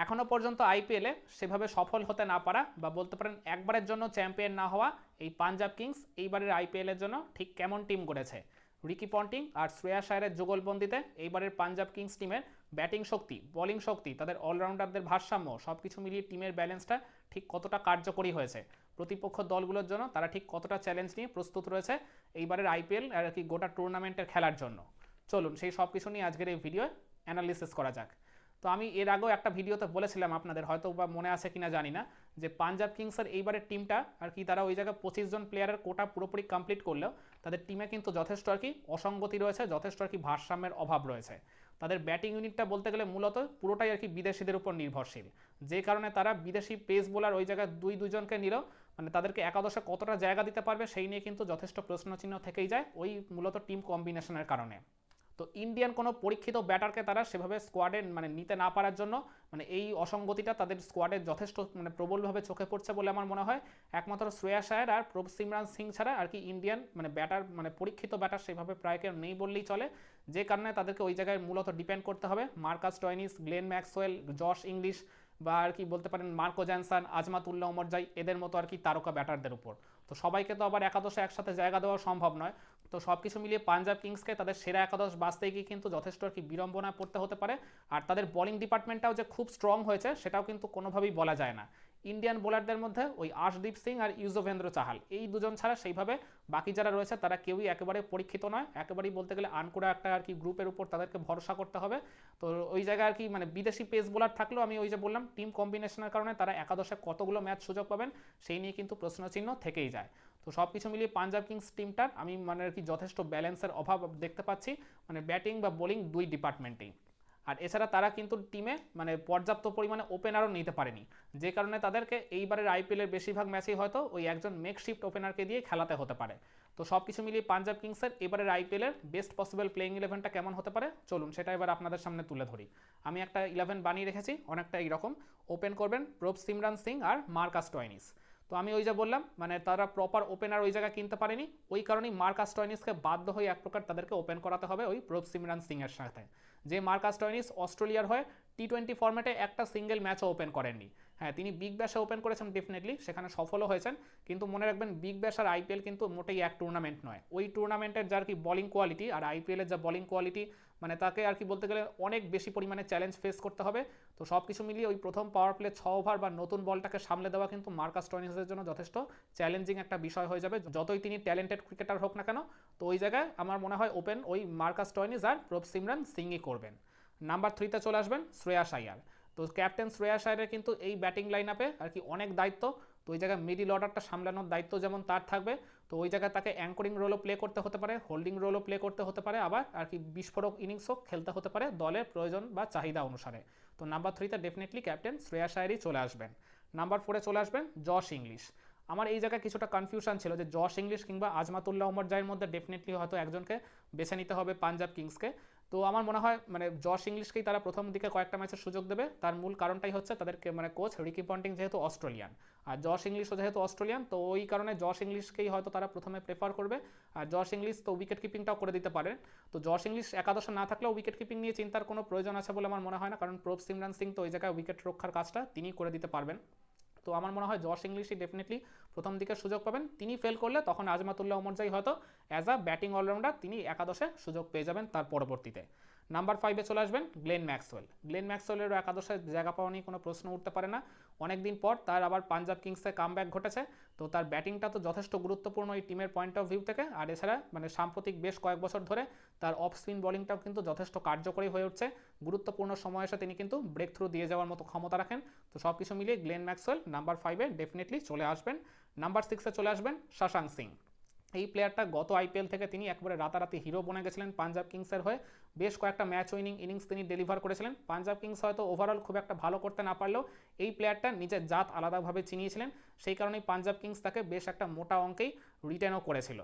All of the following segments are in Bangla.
এখনও পর্যন্ত আইপিএলে সেভাবে সফল হতে না পারা বা বলতে পারেন একবারের জন্য চ্যাম্পিয়ন না হওয়া এই পাঞ্জাব কিংস এইবারের আইপিএলের জন্য ঠিক কেমন টিম গড়েছে। রিকি পন্টিং আর শ্রেয়াস আয়ারের যুগলবন্দিতে এইবারের পাঞ্জাব কিংস টিমের ব্যাটিং শক্তি, বোলিং শক্তি, তাদের অলরাউন্ডারদের ভারসাম্য সব কিছু মিলিয়ে টিমের ব্যালেন্সটা ঠিক কতটা কার্যকরী হয়েছে, প্রতিপক্ষ দলগুলোর জন্য তারা ঠিক কতটা চ্যালেঞ্জ নিয়ে প্রস্তুত রয়েছে এইবারের আইপিএল আর কি গোটা টুর্নামেন্টের খেলার জন্য। চলুন সেই সব কিছু নিয়ে আজকের এই ভিডিও অ্যানালিসিস করা যাক। তো আমি এর আগেও একটা ভিডিওতে বলেছিলাম আপনাদের, হয়তো বা মনে আছে কিনা জানি না, যে পাঞ্জাব কিংসের এইবারের টিমটা আর কি তারা ওই জায়গায় 25 জন প্লেয়ারের কোটা পুরোপুরি কমপ্লিট করলেও তাদের টিমে কিন্তু যথেষ্ট আর কি অসঙ্গতি রয়েছে, যথেষ্ট আর কি ভারসাম্যের অভাব রয়েছে। তাদের ব্যাটিং ইউনিটটা বলতে গেলে মূলত পুরোটাই আর কি বিদেশিদের উপর নির্ভরশীল, যে কারণে তারা বিদেশি পেস বোলার ওই জায়গায় দুজনকে নিলেও মানে তাদেরকে একাদশে কতটা জায়গা দিতে পারবে সেই নিয়ে কিন্তু যথেষ্ট প্রশ্নচিহ্ন থেকেই যায় ওই মূলত টিম কম্বিনেশনের কারণে। তো ইন্ডিয়ান কোনো পরীক্ষিত ব্যাটারকে তারা সেভাবে স্কোয়াডে মানে নিতে না পারার জন্য মানে এই অসঙ্গতিটা তাদের স্কোয়াডে যথেষ্ট মানে প্রবলভাবে চোখে পড়ছে বলে আমার মনে হয়। একমাত্র শ্রেয়াস আয়ার আর প্রভ সিমরান সিং ছাড়া আর কি ইন্ডিয়ান মানে ব্যাটার মানে পরীক্ষিত ব্যাটার সেভাবে প্রায় কেউ নেই বললেই চলে, যে কারণে তাদেরকে ওই জায়গায় মূলত ডিপেন্ড করতে হবে Marcus Stoinis, Glenn Maxwell, Josh English বা আর কি বলতে পারেন মার্কো জ্যানসন, আজমাতুল্লাহ ওমরজাই এদের মতো আর কি তারকা ব্যাটারদের উপর। তো সবাইকে তো আবার একাদশে একসাথে জায়গা দেওয়া সম্ভব নয়। তো সব কিছু মিলিয়ে পাঞ্জাব কিংসকে তাদের সেরা একাদশ বাঁচতে গিয়ে কিন্তু যথেষ্ট আর কি বিড়ম্বনায় পড়তে হতে পারে। আর তাদের বোলিং ডিপার্টমেন্টটাও যে খুব স্ট্রং হয়েছে সেটাও কিন্তু কোনোভাবেই বলা যায় না। ইন্ডিয়ান বোলারদের মধ্যে ওই আশদীপ সিং আর ইউজবেন্দ্র চাহাল এই দুজন ছাড়া সেইভাবে বাকি যারা রয়েছে তারা কেউই একেবারে পরীক্ষিত নয়, একেবারেই বলতে গেলে আনকোড়া একটা আর কি গ্রুপের উপর তাদেরকে ভরসা করতে হবে। তো ওই জায়গায় আর কি মানে বিদেশি পেস বোলার থাকলেও আমি ওই যে বললাম টিম কম্বিনেশনের কারণে তারা একাদশে কতগুলো ম্যাচ সুযোগ পাবেন সেই নিয়ে কিন্তু প্রশ্নচিহ্ন থেকেই যায়। তো সব কিছু মিলিয়ে পাঞ্জাব কিংস টিমটার আমি মানে আর কি যথেষ্ট ব্যালেন্সের অভাব দেখতে পাচ্ছি, মানে ব্যাটিং বা বোলিং দুই ডিপার্টমেন্টেই। আর এছাড়া তারা কিন্তু টিমে মানে পর্যাপ্ত পরিমাণে ওপেনারও নিতে পারেনি, যে কারণে তাদেরকে এইবারের আইপিএলের বেশিরভাগ ম্যাচেই হয়তো ওই একজন মেকশিফট ওপেনারকে দিয়ে খেলাতে হতে পারে। তো সব কিছু মিলিয়ে পাঞ্জাব কিংসের এবারের আইপিএলের বেস্ট পসিবল প্লেইং ইলেভেনটা কেমন হতে পারে চলুন সেটা এবার আপনাদের সামনে তুলে ধরি। আমি একটা 11 বানিয়ে রেখেছি অনেকটা এইরকম। ওপেন করবেন প্রভ সিমরান সিং আর মার্কাস স্টয়নিস। তো আমি ওই যে বললাম মানে তারা প্রপার ওপেনার ওই জায়গায় কিনতে পারেনি, ওই কারণেই মার্কাস স্টয়নিসকে বাধ্য হয়ে এক প্রকার তাদেরকে ওপেন করাতে হবে ওই প্রভ সিমরান সিংয়ের সাথে। যে মার্কাস স্টয়নিস অস্ট্রেলিয়ার হয়ে টি20 ফরম্যাটে একটা সিঙ্গেল ম্যাচও ওপেন করেননি। হ্যাঁ, তিনি বিগ ব্যাশে ওপেন করেছেন ডেফিনেটলি, সেখানে সফলও হয়েছেন, কিন্তু মনে রাখবেন বিগ ব্যাশ আর আইপিএল কিন্তু মোটেই এক টুর্নামেন্ট নয়। ওই টুর্নামেন্টের যার কি বোলিং কোয়ালিটি আর আইপিএলের যা বোলিং কোয়ালিটি মানে তাকে আর কি বলতে গেলে অনেক বেশি পরিমাণে চ্যালেঞ্জ ফেস করতে হবে। তো সব কিছু মিলিয়ে ওই প্রথম পাওয়ার প্লে 6 ওভার বা নতুন বলটাকে সামলে দেওয়া কিন্তু মার্কাস স্টয়নিসের জন্য যথেষ্ট চ্যালেঞ্জিং একটা বিষয় হয়ে যাবে, যতই তিনি ট্যালেন্টেড ক্রিকেটার হোক না কেন। তো ওই জায়গায় আমার মনে হয় ওপেন ওই মার্কাস স্টয়নিস আর প্রভ সিমরান সিংই করবেন। নাম্বার 3তে চলে আসবেন শ্রেয়াস আয়ার। তো ক্যাপ্টেন শ্রেয়াস আয়ারের কিন্তু এই ব্যাটিং লাইন আপে আর কি অনেক দায়িত্ব। তো ওই জায়গায় মিডিল অর্ডারটা সামলানোর দায়িত্ব যেমন তার থাকবে, তো ওই জায়গায় তাকে অ্যাঙ্করিং রোলও প্লে করতে হতে পারে, হোল্ডিং রোলও প্লে করতে হতে পারে, আবার আর কি বিস্ফোরক ইনিংসও খেলতে হতে পারে দলের প্রয়োজন বা চাহিদা অনুসারে। তো নাম্বার 3তে ডেফিনেটলি ক্যাপ্টেন শ্রেয়াস আয়ারই চলে আসবেন। নাম্বার 4এ চলে আসবেন জশ ইংলিশ। আমার এই জায়গায় কিছুটা কনফিউশন ছিল যে জশ ইংলিশ কিংবা আজমাতুল্লাহ ওমরজাইয়ের মধ্যে ডেফিনেটলি হয়তো একজনকে বেছে নিতে হবে পাঞ্জাব কিংসকে। তো আমার মনে হয় মানে জশ ইংলিশকেই তারা প্রথম দিকে কয়েকটা ম্যাচের সুযোগ দেবে, তার মূল কারণটাই হচ্ছে তাদেরকে মানে কোচ রিকি পন্টিং যেহেতু অস্ট্রেলিয়ান আর জশ ইংলিশও যেহেতু অস্ট্রেলিয়ান, তো ওই কারণে জশ ইংলিশকেই হয়তো তারা প্রথমে প্রেফার করবে। আর জশ ইংলিশ তো উইকেট কিপিংটাও করে দিতে পারেন। তো জশ ইংলিশ একাদশে না থাকলেও উইকেট কিপিং নিয়ে চিন্তার কোনো প্রয়োজন আছে বলে আমার মনে হয় না, কারণ প্রভ সিমরান সিং তো ওই জায়গায় উইকেট রক্ষার কাজটা তিনি করে দিতে পারবেন। তো আমার মনে হয় জশ ইংলিশই ডেফিনেটলি প্রথম দিকে সুযোগ পাবেন, তিনি ফেল করলে তখন আজমাতুল্লাহ ওমরজাই হয়তো অ্যাজ আ ব্যাটিং অলরাউন্ডার তিনি একাদশে সুযোগ পেয়ে যাবেন তার পরবর্তীতে। নাম্বার 5-এ চলে আসবেন গ্লেন ম্যাক্সওয়েল। গ্লেন ম্যাক্সওয়েলেরও একাদশে জায়গা পাওয়া নিয়ে কোনো প্রশ্ন উঠতে পারে না। অনেকদিন পর তার আবার পাঞ্জাব কিংসে কামব্যাক ঘটেছে, তো তার ব্যাটিংটা তো যথেষ্ট গুরুত্বপূর্ণ এই টিমের পয়েন্ট অফ ভিউ থেকে। আর এছাড়া মানে সাম্প্রতিক বেশ কয়েক বছর ধরে তার অফ স্পিন বোলিংটাও কিন্তু যথেষ্ট কার্যকরী হয়ে উঠছে, গুরুত্বপূর্ণ সময় এসে তিনি কিন্তু ব্রেক থ্রু দিয়ে যাওয়ার মতো ক্ষমতা রাখেন। তো সব কিছু মিলিয়ে গ্লেন ম্যাক্সওয়েল নাম্বার 5-এ ডেফিনেটলি চলে আসবেন। নাম্বার 6-এ চলে আসবেন শশাঙ্ক সিং। এই প্লেয়ারটা গত আইপিএল থেকে তিনি একবারে রাতারাতি হিরো বনে গেছিলেন পাঞ্জাব কিংসের হয়ে, বেশ কয়েকটা ম্যাচ উইনিং ইনিংস তিনি ডেলিভার করেছিলেন। পাঞ্জাব কিংস হয়তো ওভারঅল খুব একটা ভালো করতে না পারলেও এই প্লেয়ারটা নিজের জাত আলাদাভাবে চিনিয়েছিলেন, সেই কারণেই পাঞ্জাব কিংস তাকে বেশ একটা মোটা অঙ্কেই রিটেনও করেছিল।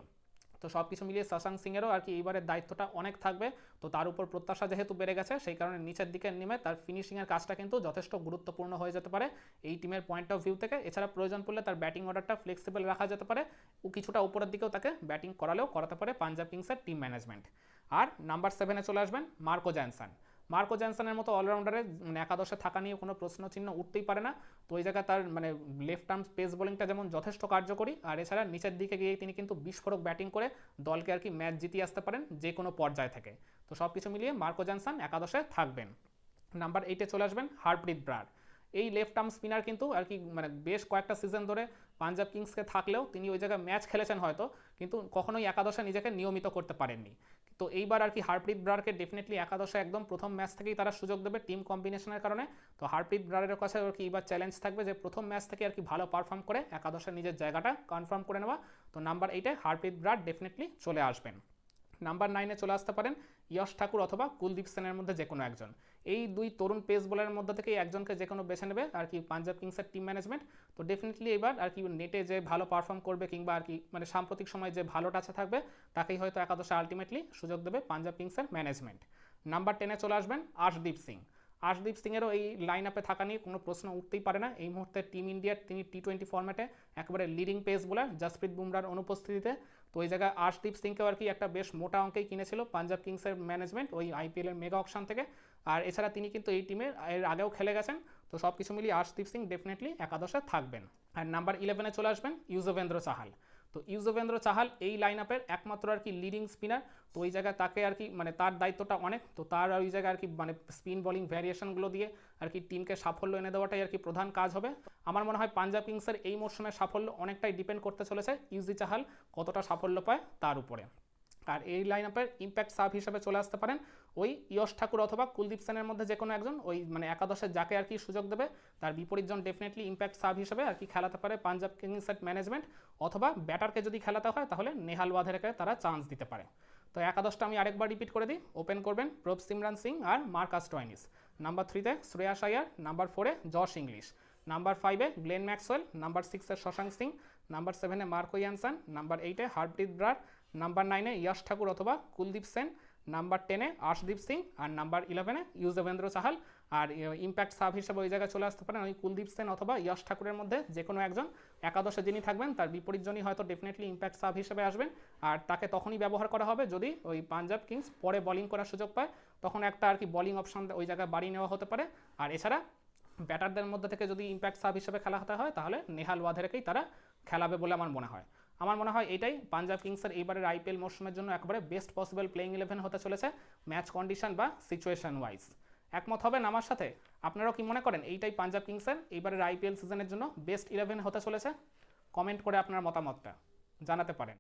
তো সব কিছু মিলিয়ে শশাঙ্ক সিংয়েরও আর কি এইবারের দায়িত্বটা অনেক থাকবে। তো তার উপর প্রত্যাশা যেহেতু বেড়ে গেছে সেই কারণে নিচের দিকে নেমে তার ফিনিশিংয়ের কাজটা কিন্তু যথেষ্ট গুরুত্বপূর্ণ হয়ে যেতে পারে এই টিমের পয়েন্ট অফ ভিউ থেকে। এছাড়া প্রয়োজন পড়লে তার ব্যাটিং অর্ডারটা ফ্লেক্সিবল রাখা যেতে পারে, ও কিছুটা উপরের দিকেও তাকে ব্যাটিং করাতে পারে পাঞ্জাব কিংসের টিম ম্যানেজমেন্ট। আর নাম্বার 7-এ চলে আসবেন মার্কো জ্যানসন। মার্কো জ্যানসনের মতো অলরাউন্ডারের মানে একাদশে থাকা নিয়ে কোনো প্রশ্নচিহ্ন উঠতেই পারে না। তো ওই জায়গায় তার মানে লেফট আর্ম পেস বোলিংটা যেমন যথেষ্ট কার্যকরী, আর এছাড়া নিচের দিকে গিয়ে তিনি কিন্তু বিস্ফোরক ব্যাটিং করে দলকে আর কি ম্যাচ জিতিয়ে আসতে পারেন যে কোনো পর্যায় থেকে। তো সব কিছু মিলিয়ে মার্কো জ্যানসন একাদশে থাকবেন। নাম্বার 8-এ চলে আসবেন হারপ্রীত ব্রার। এই লেফট আর্ম স্পিনার কিন্তু আর কি মানে বেশ কয়েকটা সিজন ধরে পাঞ্জাব কিংসকে থাকলেও তিনি ওই জায়গায় ম্যাচ খেলেছেন হয়তো, কিন্তু কখনোই একাদশে নিজেকে নিয়মিত করতে পারেননি। তো এইবার আর কি হারপ্রীত ব্রারকে ডেফিনেটলি একাদশে একদম প্রথম ম্যাচ থেকেই তারা সুযোগ দেবে টিম কম্বিনেশনের কারণে। তো হারপ্রীত ব্রারের কাছে আর কি এবার চ্যালেঞ্জ থাকবে যে প্রথম ম্যাচ থেকে আর কি ভালো পারফর্ম করে একাদশে নিজের জায়গাটা কনফার্ম করে নেওয়া। তো নাম্বার 8-এ হারপ্রীত ব্রার ডেফিনেটলি চলে আসবেন। নাম্বার 9-এ চলে আসতে পারেন ইয়শ ঠাকুর অথবা কুলদীপ সেনের মধ্যে যে কোনো একজন। এই দুই তরুণ পেস বোলারের মধ্যে থেকে একজনকে যে কোনো বেছে নেবে আর কি পাঞ্জাব কিংসের টিম ম্যানেজমেন্ট। তো ডেফিনেটলি এবার আর কি নেটে যে ভালো পারফর্ম করবে কিংবা আর কি মানে সাম্প্রতিক সময় যে ভালো টাচে থাকবে তাকেই হয়তো একাদশে আলটিমেটলি সুযোগ দেবে পাঞ্জাব কিংসের ম্যানেজমেন্ট। নাম্বার 10-এ চলে আসবেন আর্শদীপ সিং। আর্শদীপ সিংয়েরও এই লাইন আপে থাকা নিয়ে কোনো প্রশ্ন উঠতেই পারে না। এই মুহূর্তে টিম ইন্ডিয়ার তিনি টি20 ফরম্যাটে একেবারে লিডিং পেস বোলার জাসপ্রীত বুমরার অনুপস্থিতিতে। তো ওই জায়গায় আর্শদীপ সিংকেও আর কি একটা বেশ মোটা অঙ্কেই কিনেছিল পাঞ্জাব কিংসের ম্যানেজমেন্ট ওই আইপিএলের মেগা অকশন থেকে। আর এছাড়া তিনি কিন্তু এই টিমের এর আগেও খেলে গেছেন। তো সব কিছু মিলিয়ে আর্শদীপ সিং ডেফিনেটলি একাদশে থাকবেন। আর নাম্বার 11-এ চলে আসবেন ইউজবেন্দ্র চাহাল। তো ইউজবেন্দ্র চাহাল এই লাইন আপের একমাত্র আর কি লিডিং স্পিনার। তো ওই জায়গায় তাকে আর কি মানে তার দায়িত্বটা অনেক। তো তার ওই জায়গায় আর কি মানে স্পিন বোলিং ভ্যারিয়েশনগুলো দিয়ে আর কি টিমকে সাফল্য এনে দেওয়াটাই আর কি প্রধান কাজ হবে। আমার মনে হয় পাঞ্জাব কিংসের এই মরশুমের সাফল্য অনেকটাই ডিপেন্ড করতে চলেছে ইউজি চাহাল কতটা সাফল্য পায় তার উপরে। আর এই লাইন আপের ইম্প্যাক্ট সাব হিসেবে চলে আসতে পারেন ওই ইয়শ ঠাকুর অথবা কুলদীপ সেনের মধ্যে যে কোনো একজন। ওই মানে একাদশে যাকে আর কি সুযোগ দেবে তার বিপরীতজন ডেফিনেটলি ইম্প্যাক্ট সাব হিসেবে আর কি খেলাতে পারে পাঞ্জাব কিংসের ম্যানেজমেন্ট, অথবা ব্যাটারকে যদি খেলাতে হয় তাহলে নেহাল ওয়াধেরকে তারা চান্স দিতে পারে। তো একাদশটা আমি আরেকবার রিপিট করে দিই। ওপেন করবেন প্রভ সিমরান সিং আর মার্কাস স্টোয়নিস। নাম্বার 3-তে শ্রেয়াস আয়ার। নাম্বার 4-এ জশ ইংলিশ। নাম্বার 5-এ গ্লেন ম্যাক্সওয়েল। নাম্বার 6-এ শশাঙ্ক সিং। নাম্বার 7-এ মার্কো ইয়ানসন। নাম্বার 8-এ হারপ্রীত ব্রার। নাম্বার 9-এ ইয়শ ঠাকুর অথবা কুলদীপ সেন। নাম্বার 10-এ আর্শদীপ সিং। আর নাম্বার 11-এ ইউজবেন্দ্র চাহাল। আর ইম্প্যাক্ট সাব হিসেবে ওই জায়গায় চলে আসতে পারেন ওই কুলদীপ সেন অথবা ইয়শ ঠাকুরের মধ্যে যে কোনো একজন। একাদশে যিনি থাকবেন তার বিপরীতজনই হয়তো ডেফিনেটলি ইম্প্যাক্ট সাব হিসেবে আসবেন। আর তাকে তখনই ব্যবহার করা হবে যদি ওই পাঞ্জাব কিংস পরে বোলিং করার সুযোগ পায়, তখন একটা আর কি বোলিং অপশন ওই জায়গায় বাড়িয়ে নেওয়া হতে পারে। আর এছাড়া ব্যাটারদের মধ্যে থেকে যদি ইম্প্যাক্ট সাব হিসেবে খেলা হতে হয় তাহলে নেহাল ওয়াধেরকেই তারা খেলাবে বলে আমার মনে হয়। আমার মনে হয় এটাই পাঞ্জাব কিংসের এইবারের আইপিএল মরশুমের জন্য একেবারে বেস্ট পসিবল প্লেইং 11 হতে চলেছে ম্যাচ কন্ডিশন বা সিচুয়েশন ওয়াইজ। একমত হবেন আমার সাথে? আপনারাও কি মনে করেন এইটাই পাঞ্জাব কিংসের এইবারের আইপিএল সিজনের জন্য বেস্ট 11 হতে চলেছে? কমেন্ট করে আপনার মতামতটা জানাতে পারেন।